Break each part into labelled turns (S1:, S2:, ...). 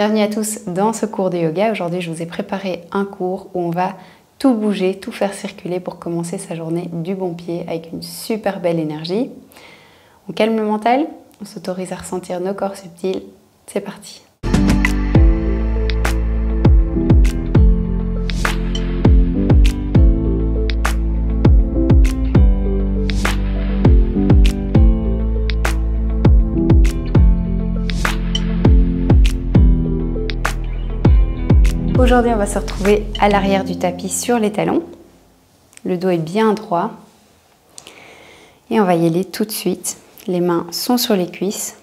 S1: Bienvenue à tous dans ce cours de yoga. Aujourd'hui, je vous ai préparé un cours où on va tout bouger, tout faire circuler pour commencer sa journée du bon pied avec une super belle énergie. On calme le mental, on s'autorise à ressentir nos corps subtils. C'est parti! Aujourd'hui, on va se retrouver à l'arrière du tapis sur les talons. Le dos est bien droit. Et on va y aller tout de suite. Les mains sont sur les cuisses.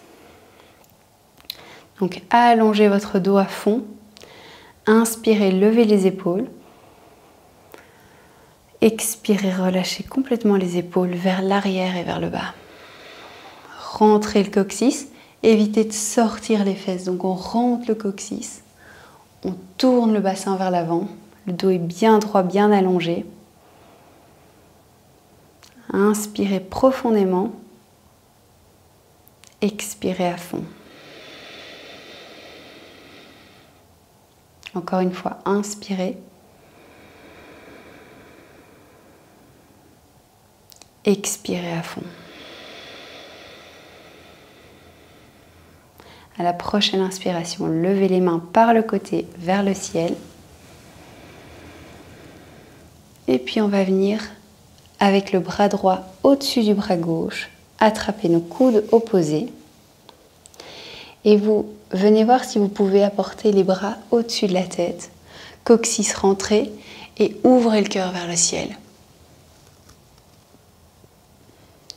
S1: Donc, allongez votre dos à fond. Inspirez, levez les épaules. Expirez, relâchez complètement les épaules vers l'arrière et vers le bas. Rentrez le coccyx. Évitez de sortir les fesses. Donc, on rentre le coccyx. On tourne le bassin vers l'avant, le dos est bien droit, bien allongé. Inspirez profondément, expirez à fond. Encore une fois, inspirez. Expirez à fond. À la prochaine inspiration, levez les mains par le côté vers le ciel. Et puis on va venir avec le bras droit au-dessus du bras gauche, attraper nos coudes opposés. Et vous venez voir si vous pouvez apporter les bras au-dessus de la tête, coccyx rentré et ouvrez le cœur vers le ciel.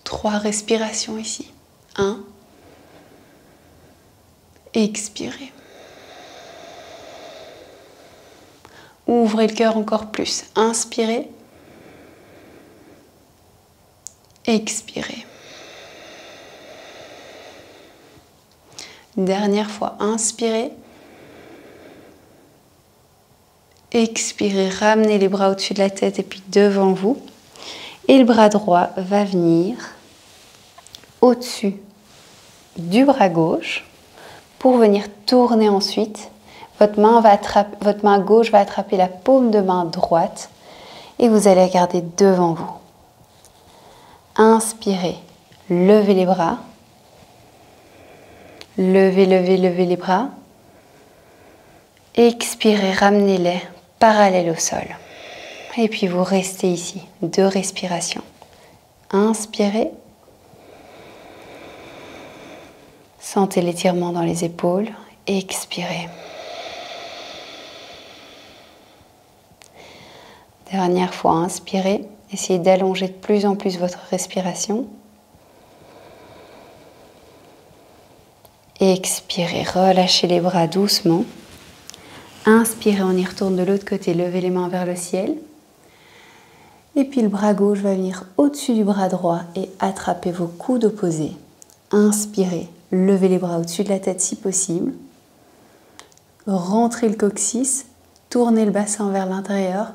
S1: 3 respirations ici. 1. Expirez. Ouvrez le cœur encore plus. Inspirez. Expirez. Dernière fois, inspirez. Expirez, ramenez les bras au-dessus de la tête et puis devant vous. Et le bras droit va venir au-dessus du bras gauche. Pour venir tourner ensuite, votre main gauche va attraper la paume de main droite et vous allez la garder devant vous. Inspirez, levez les bras. Levez, levez, levez les bras. Expirez, ramenez-les parallèles au sol. Et puis vous restez ici, 2 respirations. Inspirez. Sentez l'étirement dans les épaules. Expirez. Dernière fois, inspirez. Essayez d'allonger de plus en plus votre respiration. Expirez. Relâchez les bras doucement. Inspirez, on y retourne de l'autre côté. Levez les mains vers le ciel. Et puis le bras gauche va venir au-dessus du bras droit et attraper vos coudes opposés. Inspirez. Levez les bras au-dessus de la tête si possible. Rentrez le coccyx, tournez le bassin vers l'intérieur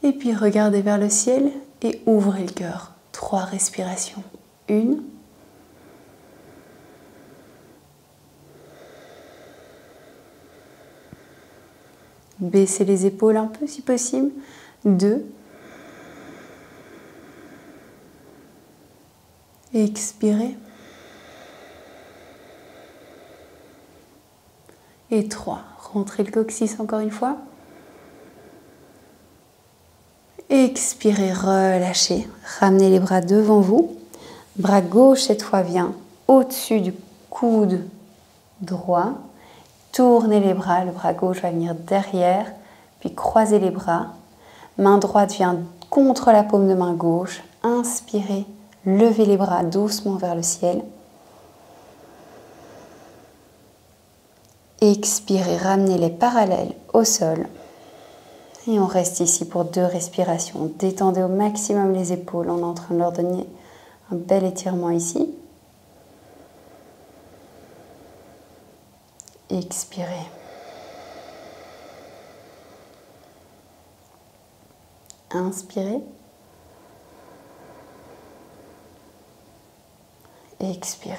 S1: et puis regardez vers le ciel et ouvrez le cœur. 3 respirations. 1. Baissez les épaules un peu si possible. 2. Expirez. Et 3. Rentrez le coccyx encore une fois. Expirez, relâchez. Ramenez les bras devant vous. Bras gauche cette fois vient au-dessus du coude droit. Tournez les bras. Le bras gauche va venir derrière. Puis croisez les bras. Main droite vient contre la paume de main gauche. Inspirez. Levez les bras doucement vers le ciel. Expirez, ramenez-les parallèles au sol. Et on reste ici pour 2 respirations. Détendez au maximum les épaules. On est en train de leur donner un bel étirement ici. Expirez. Inspirez. Expirez.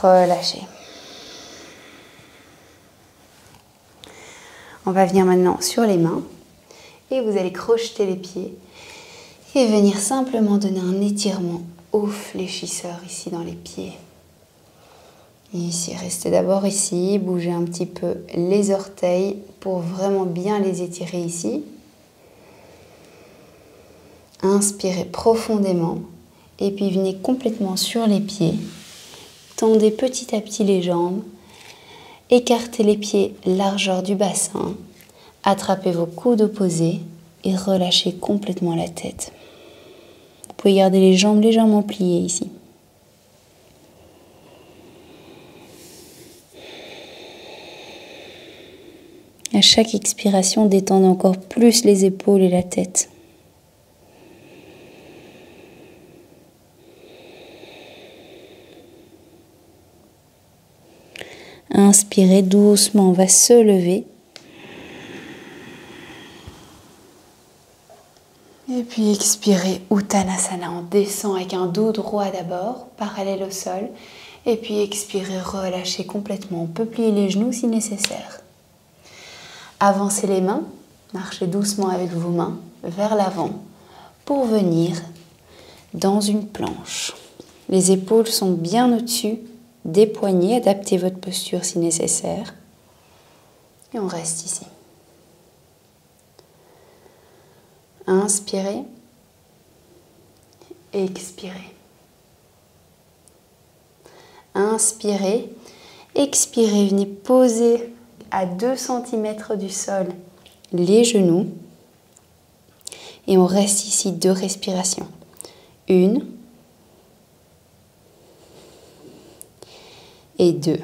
S1: Relâchez. On va venir maintenant sur les mains et vous allez crocheter les pieds et venir simplement donner un étirement au fléchisseur ici dans les pieds. Et ici, restez d'abord ici, bougez un petit peu les orteils pour vraiment bien les étirer ici. Inspirez profondément et puis venez complètement sur les pieds. Tendez petit à petit les jambes. Écartez les pieds largeur du bassin. Attrapez vos coudes opposés et relâchez complètement la tête. Vous pouvez garder les jambes légèrement pliées ici. À chaque expiration, détendez encore plus les épaules et la tête. Inspirez doucement, on va se lever. Et puis expirez Uttanasana, on descend avec un dos droit d'abord, parallèle au sol. Et puis expirez, relâchez complètement. On peut plier les genoux si nécessaire. Avancez les mains, marchez doucement avec vos mains vers l'avant pour venir dans une planche. Les épaules sont bien au-dessus des poignets, adaptez votre posture si nécessaire. Et on reste ici. Inspirez, expirez. Inspirez, expirez, venez poser à 2 cm du sol les genoux. Et on reste ici 2 respirations. 1 et 2.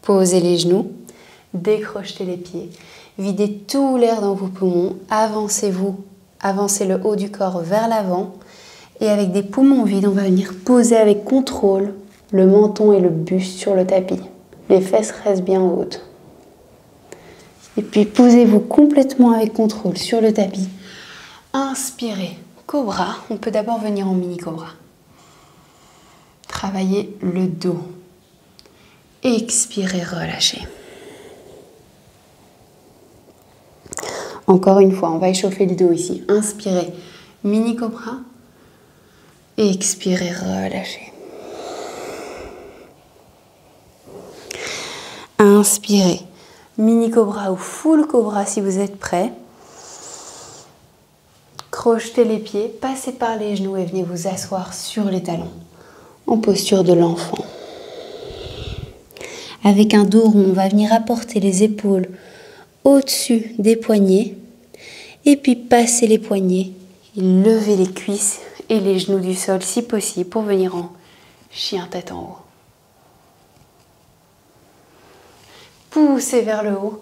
S1: Posez les genoux, décrochez les pieds. Videz tout l'air dans vos poumons, avancez-vous, avancez le haut du corps vers l'avant et avec des poumons vides, on va venir poser avec contrôle le menton et le buste sur le tapis. Les fesses restent bien hautes. Et puis posez-vous complètement avec contrôle sur le tapis. Inspirez, cobra. On peut d'abord venir en mini cobra. Travaillez le dos. Expirez, relâchez. Encore une fois, on va échauffer le dos ici. Inspirez, mini cobra. Expirez, relâchez. Inspirez, mini cobra ou full cobra si vous êtes prêt. Crochetez les pieds, passez par les genoux et venez vous asseoir sur les talons en posture de l'enfant. Avec un dos rond, on va venir apporter les épaules au-dessus des poignets et puis passer les poignets, et lever les cuisses et les genoux du sol si possible pour venir en chien tête en haut. Poussez vers le haut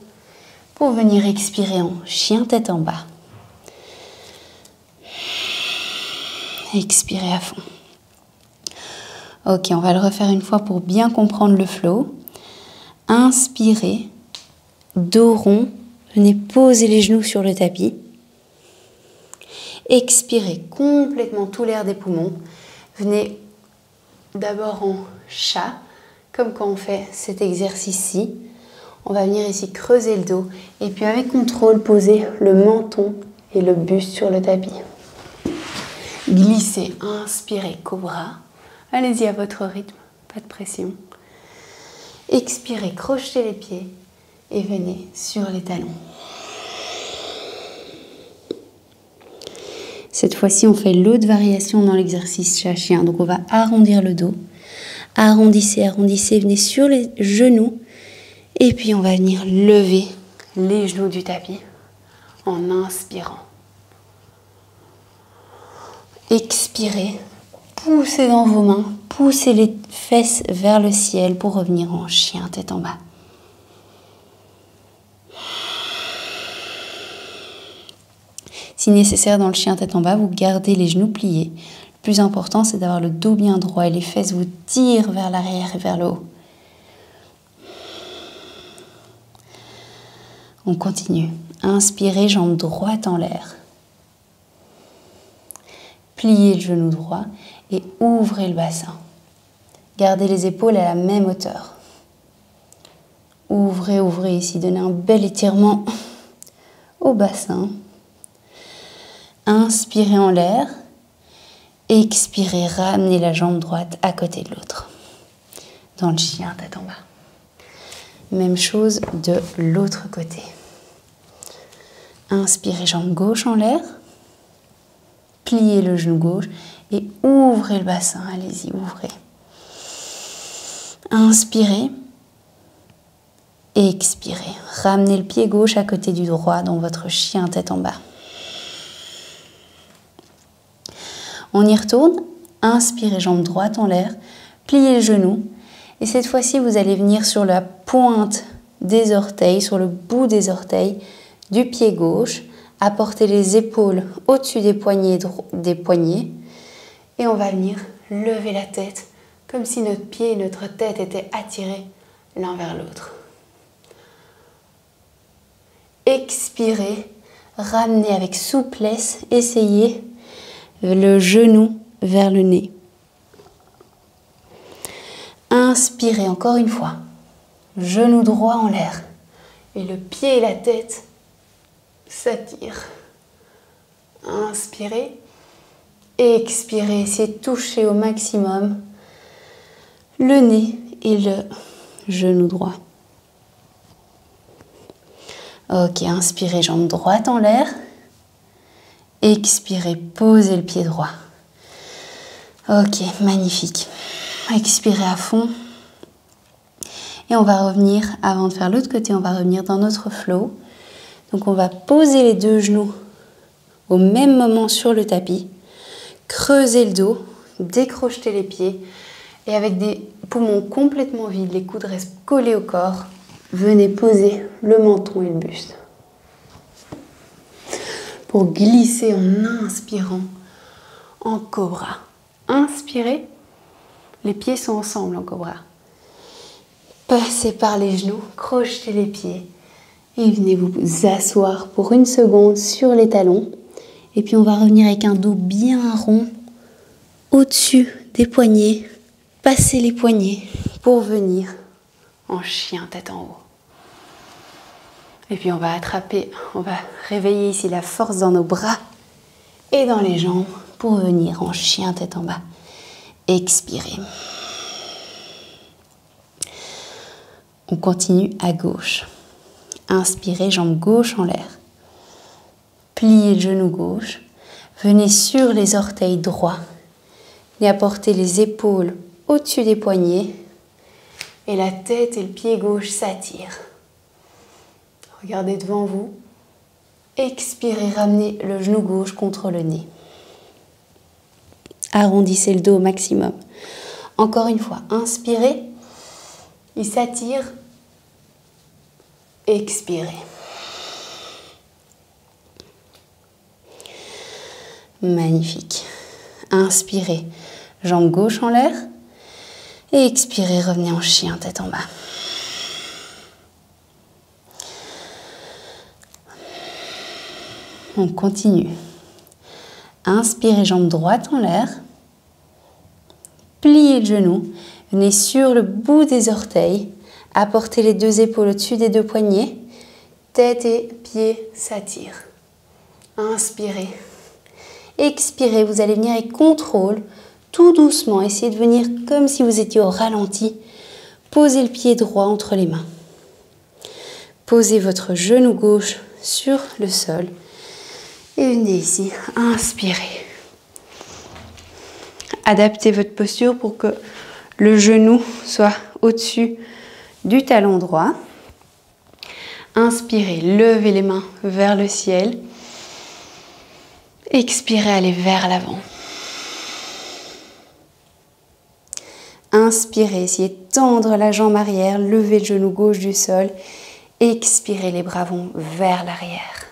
S1: pour venir expirer en chien tête en bas. Expirez à fond. Ok, on va le refaire une fois pour bien comprendre le flow. Inspirez, dos rond, venez poser les genoux sur le tapis. Expirez complètement tout l'air des poumons. Venez d'abord en chat, comme quand on fait cet exercice-ci. On va venir ici creuser le dos et puis avec contrôle poser le menton et le buste sur le tapis. Glissez, inspirez, cobra. Allez-y à votre rythme, pas de pression. Expirez, crochetez les pieds et venez sur les talons. Cette fois-ci, on fait l'autre variation dans l'exercice chat-chien. Donc, on va arrondir le dos. Arrondissez, arrondissez, venez sur les genoux. Et puis, on va venir lever les genoux du tapis en inspirant. Expirez, poussez dans vos mains, poussez les fesses vers le ciel pour revenir en chien tête en bas. Si nécessaire, dans le chien tête en bas, vous gardez les genoux pliés. Le plus important, c'est d'avoir le dos bien droit et les fesses vous tirent vers l'arrière et vers le haut. On continue. Inspirez, jambe droite en l'air. Pliez le genou droit et ouvrez le bassin. Gardez les épaules à la même hauteur. Ouvrez, ouvrez ici, donnez un bel étirement au bassin. Inspirez en l'air. Expirez, ramenez la jambe droite à côté de l'autre. Dans le chien, tête en bas. Même chose de l'autre côté. Inspirez, jambe gauche en l'air. Pliez le genou gauche et ouvrez le bassin. Allez-y, ouvrez. Inspirez. Expirez. Ramenez le pied gauche à côté du droit dans votre chien, tête en bas. On y retourne. Inspirez, jambe droite en l'air. Pliez le genou. Et cette fois-ci, vous allez venir sur la pointe des orteils, sur le bout des orteils du pied gauche. Apportez les épaules au-dessus des poignets. Et on va venir lever la tête comme si notre pied et notre tête étaient attirés l'un vers l'autre. Expirez, ramenez avec souplesse, essayez le genou vers le nez. Inspirez encore une fois, genou droit en l'air et le pied et la tête s'attirent. Inspirez, expirez, essayez de toucher au maximum le nez et le genou droit. Ok, inspirez, jambe droite en l'air. Expirez, posez le pied droit. Ok, magnifique. Expirez à fond. Et on va revenir, avant de faire l'autre côté, on va revenir dans notre flow. Donc on va poser les deux genoux au même moment sur le tapis. Creuser le dos, décrocher les pieds. Et avec des poumons complètement vides, les coudes restent collés au corps. Venez poser le menton et le buste. Pour glisser en inspirant en cobra. Inspirez, les pieds sont ensemble en cobra. Passez par les genoux, crochetez les pieds et venez vous asseoir pour une seconde sur les talons. Et puis on va revenir avec un dos bien rond au-dessus des poignets. Passez les poignets pour venir en chien tête en haut. Et puis on va attraper, on va réveiller ici la force dans nos bras et dans les jambes pour venir en chien tête en bas. Expirez. On continue à gauche. Inspirez, jambe gauche en l'air. Pliez le genou gauche. Venez sur les orteils droits. Et apportez les épaules au-dessus des poignets. Et la tête et le pied gauche s'attirent. Regardez devant vous. Expirez, ramenez le genou gauche contre le nez. Arrondissez le dos au maximum. Encore une fois, inspirez. Il s'attire. Expirez. Magnifique. Inspirez, jambe gauche en l'air. Et expirez, revenez en chien, tête en bas. On continue. Inspirez, jambe droite en l'air. Pliez le genou. Venez sur le bout des orteils. Apportez les deux épaules au-dessus des deux poignets. Tête et pieds s'attirent. Inspirez. Expirez. Vous allez venir avec contrôle. Tout doucement. Essayez de venir comme si vous étiez au ralenti. Posez le pied droit entre les mains. Posez votre genou gauche sur le sol. Et venez ici, inspirez. Adaptez votre posture pour que le genou soit au-dessus du talon droit. Inspirez, levez les mains vers le ciel. Expirez, allez vers l'avant. Inspirez, essayez de tendre la jambe arrière, levez le genou gauche du sol. Expirez, les bras vont vers l'arrière.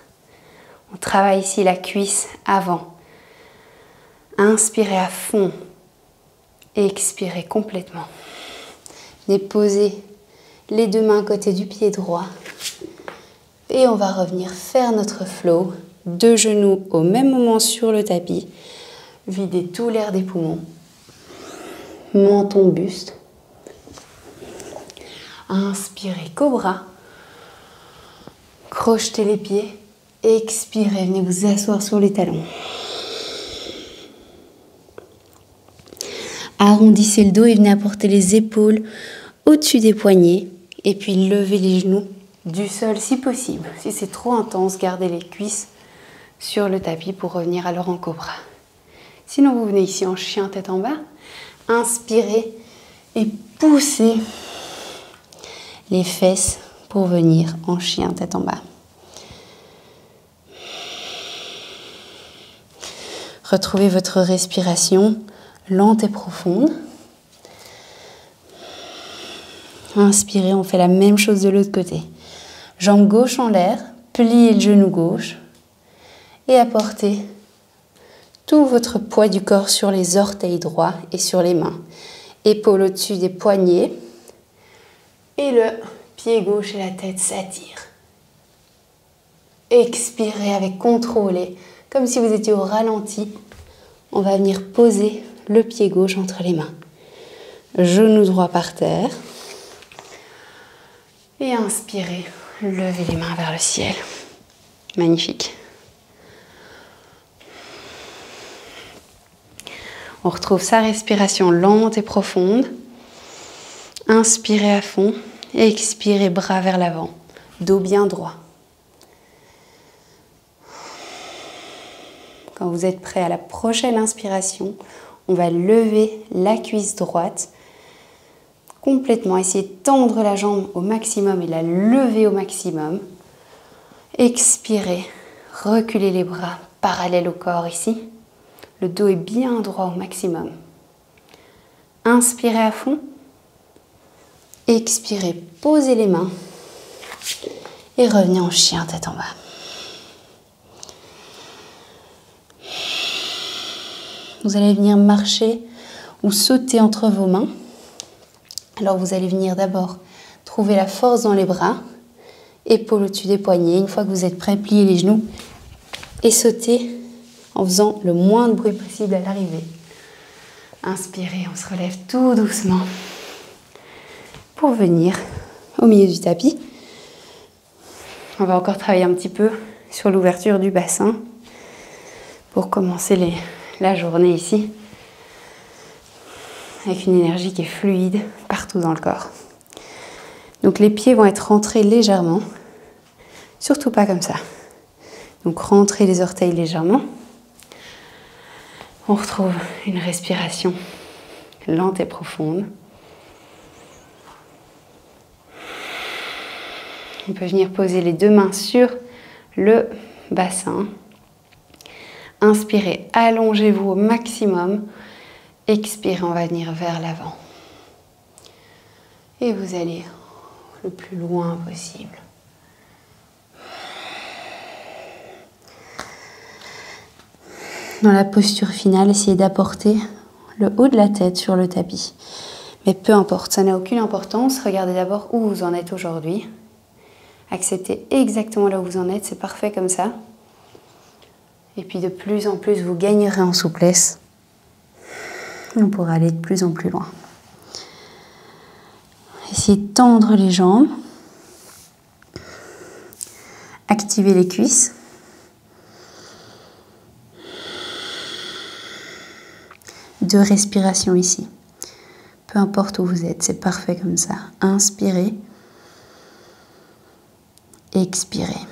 S1: On travaille ici la cuisse avant. Inspirez à fond. Expirez complètement. Venez poser les deux mains à côté du pied droit. Et on va revenir faire notre flow. Deux genoux au même moment sur le tapis. Videz tout l'air des poumons. Menton, buste. Inspirez, cobra. Crochetez les pieds. Expirez, venez vous asseoir sur les talons. Arrondissez le dos et venez apporter les épaules au-dessus des poignets. Et puis levez les genoux du sol si possible. Si c'est trop intense, gardez les cuisses sur le tapis pour revenir alors en cobra. Sinon, vous venez ici en chien tête en bas. Inspirez et poussez les fesses pour venir en chien tête en bas. Retrouvez votre respiration lente et profonde. Inspirez, on fait la même chose de l'autre côté. Jambe gauche en l'air, pliez le genou gauche et apportez tout votre poids du corps sur les orteils droits et sur les mains. Épaules au-dessus des poignets et le pied gauche et la tête s'attirent. Expirez avec contrôle et comme si vous étiez au ralenti, on va venir poser le pied gauche entre les mains. Genou droit par terre. Et inspirez, levez les mains vers le ciel. Magnifique. On retrouve sa respiration lente et profonde. Inspirez à fond. Expirez, bras vers l'avant. Dos bien droit. Quand vous êtes prêt à la prochaine inspiration, on va lever la cuisse droite complètement, essayer de tendre la jambe au maximum et la lever au maximum. Expirez, reculez les bras parallèles au corps ici. Le dos est bien droit au maximum. Inspirez à fond. Expirez, posez les mains et revenez en chien tête en bas. Vous allez venir marcher ou sauter entre vos mains. Alors vous allez venir d'abord trouver la force dans les bras, épaules au-dessus des poignets. Une fois que vous êtes prêt, pliez les genoux et sautez en faisant le moins de bruit possible à l'arrivée. Inspirez, on se relève tout doucement pour venir au milieu du tapis. On va encore travailler un petit peu sur l'ouverture du bassin pour commencer la journée ici avec une énergie qui est fluide partout dans le corps. Donc les pieds vont être rentrés légèrement, surtout pas comme ça. Donc rentrez les orteils légèrement. On retrouve une respiration lente et profonde. On peut venir poser les deux mains sur le bassin. Inspirez, allongez-vous au maximum. Expirez, on va venir vers l'avant. Et vous allez le plus loin possible. Dans la posture finale, essayez d'apporter le haut de la tête sur le tapis. Mais peu importe, ça n'a aucune importance. Regardez d'abord où vous en êtes aujourd'hui. Acceptez exactement là où vous en êtes, c'est parfait comme ça. Et puis de plus en plus, vous gagnerez en souplesse. On pourra aller de plus en plus loin. Essayez de tendre les jambes. Activez les cuisses. Deux respirations ici. Peu importe où vous êtes, c'est parfait comme ça. Inspirez. Expirez.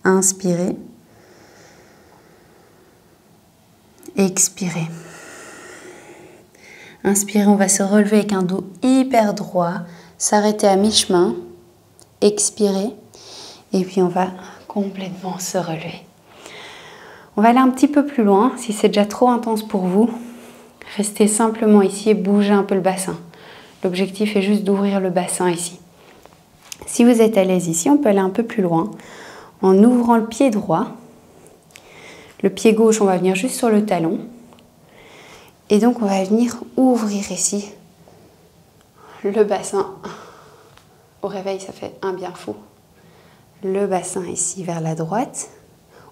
S1: Inspirez. Expirez. Inspirez, on va se relever avec un dos hyper droit. S'arrêter à mi-chemin. Expirez. Et puis on va complètement se relever. On va aller un petit peu plus loin. Si c'est déjà trop intense pour vous, restez simplement ici et bougez un peu le bassin. L'objectif est juste d'ouvrir le bassin ici. Si vous êtes à l'aise ici, on peut aller un peu plus loin en ouvrant le pied droit. Le pied gauche, on va venir juste sur le talon. Et donc, on va venir ouvrir ici le bassin. Au réveil, ça fait un bien fou. Le bassin ici vers la droite.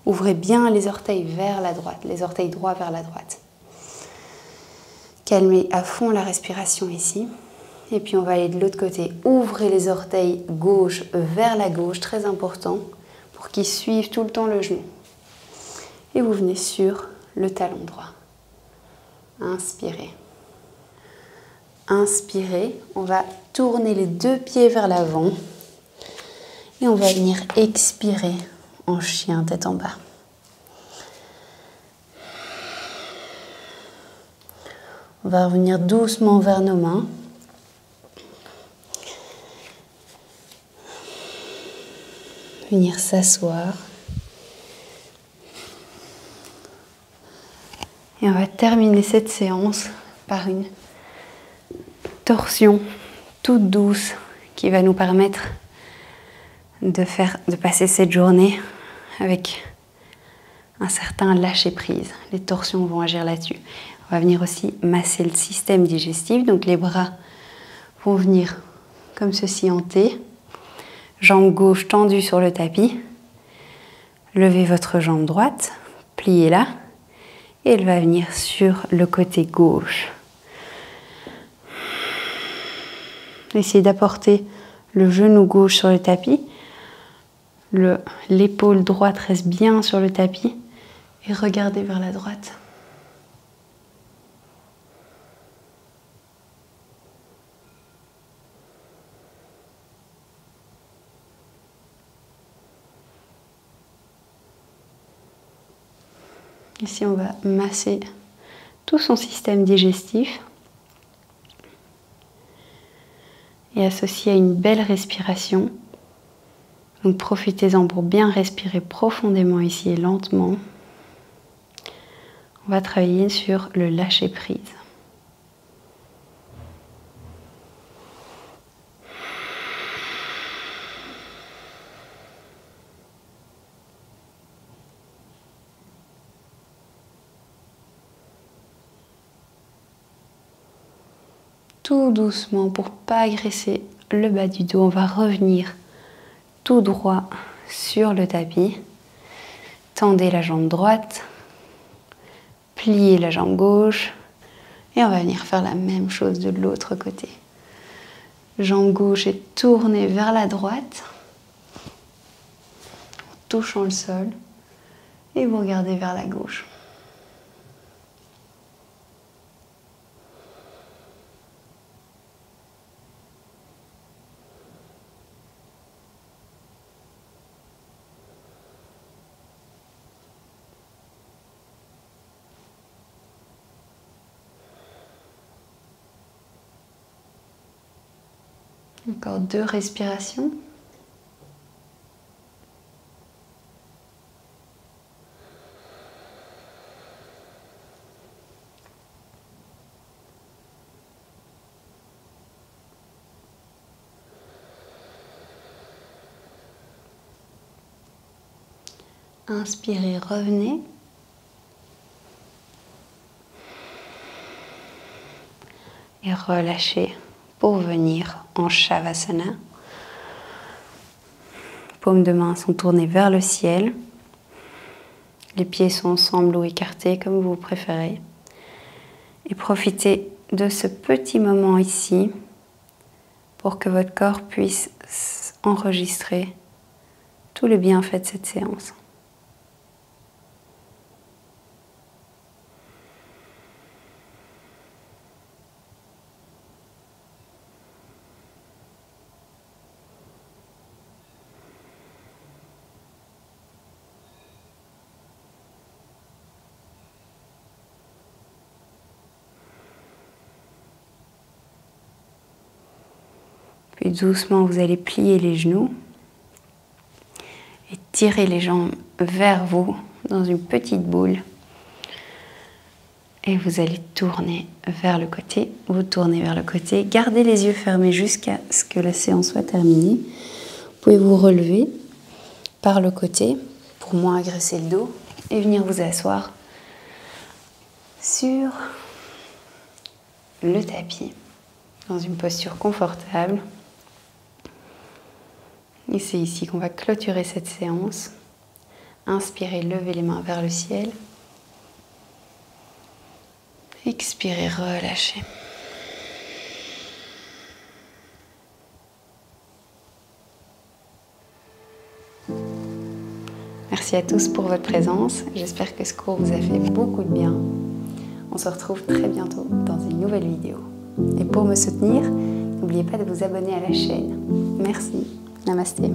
S1: Ouvrez bien les orteils vers la droite, les orteils droits vers la droite. Calmez à fond la respiration ici. Et puis on va aller de l'autre côté. Ouvrez les orteils gauche vers la gauche, très important, pour qu'ils suivent tout le temps le genou. Et vous venez sur le talon droit. Inspirez. Inspirez. On va tourner les deux pieds vers l'avant. Et on va venir expirer en chien, tête en bas. On va revenir doucement vers nos mains. Venir s'asseoir. Et on va terminer cette séance par une torsion toute douce qui va nous permettre de passer cette journée avec un certain lâcher-prise. Les torsions vont agir là-dessus. On va venir aussi masser le système digestif. Donc les bras vont venir comme ceci en T. Jambe gauche tendue sur le tapis. Levez votre jambe droite, pliez-la. Et elle va venir sur le côté gauche. Essayez d'apporter le genou gauche sur le tapis. L'épaule droite reste bien sur le tapis. Et regardez vers la droite. Ici, on va masser tout son système digestif et associer à une belle respiration. Donc profitez-en pour bien respirer profondément ici et lentement. On va travailler sur le lâcher-prise. Tout doucement, pour ne pas agresser le bas du dos, on va revenir tout droit sur le tapis. Tendez la jambe droite, pliez la jambe gauche et on va venir faire la même chose de l'autre côté. Jambe gauche est tournée vers la droite, en touchant le sol et vous regardez vers la gauche. Encore 2 respirations. Inspirez, revenez. Et relâchez pour venir en Shavasana. Paumes de main sont tournées vers le ciel. Les pieds sont ensemble ou écartés comme vous préférez. Et profitez de ce petit moment ici pour que votre corps puisse enregistrer tout le bienfait de cette séance. Puis doucement, vous allez plier les genoux et tirer les jambes vers vous dans une petite boule. Et vous allez tourner vers le côté, vous tournez vers le côté. Gardez les yeux fermés jusqu'à ce que la séance soit terminée. Vous pouvez vous relever par le côté pour moins agresser le dos et venir vous asseoir sur le tapis dans une posture confortable. Et c'est ici qu'on va clôturer cette séance. Inspirez, levez les mains vers le ciel. Expirez, relâchez. Merci à tous pour votre présence. J'espère que ce cours vous a fait beaucoup de bien. On se retrouve très bientôt dans une nouvelle vidéo. Et pour me soutenir, n'oubliez pas de vous abonner à la chaîne. Merci. Namasté.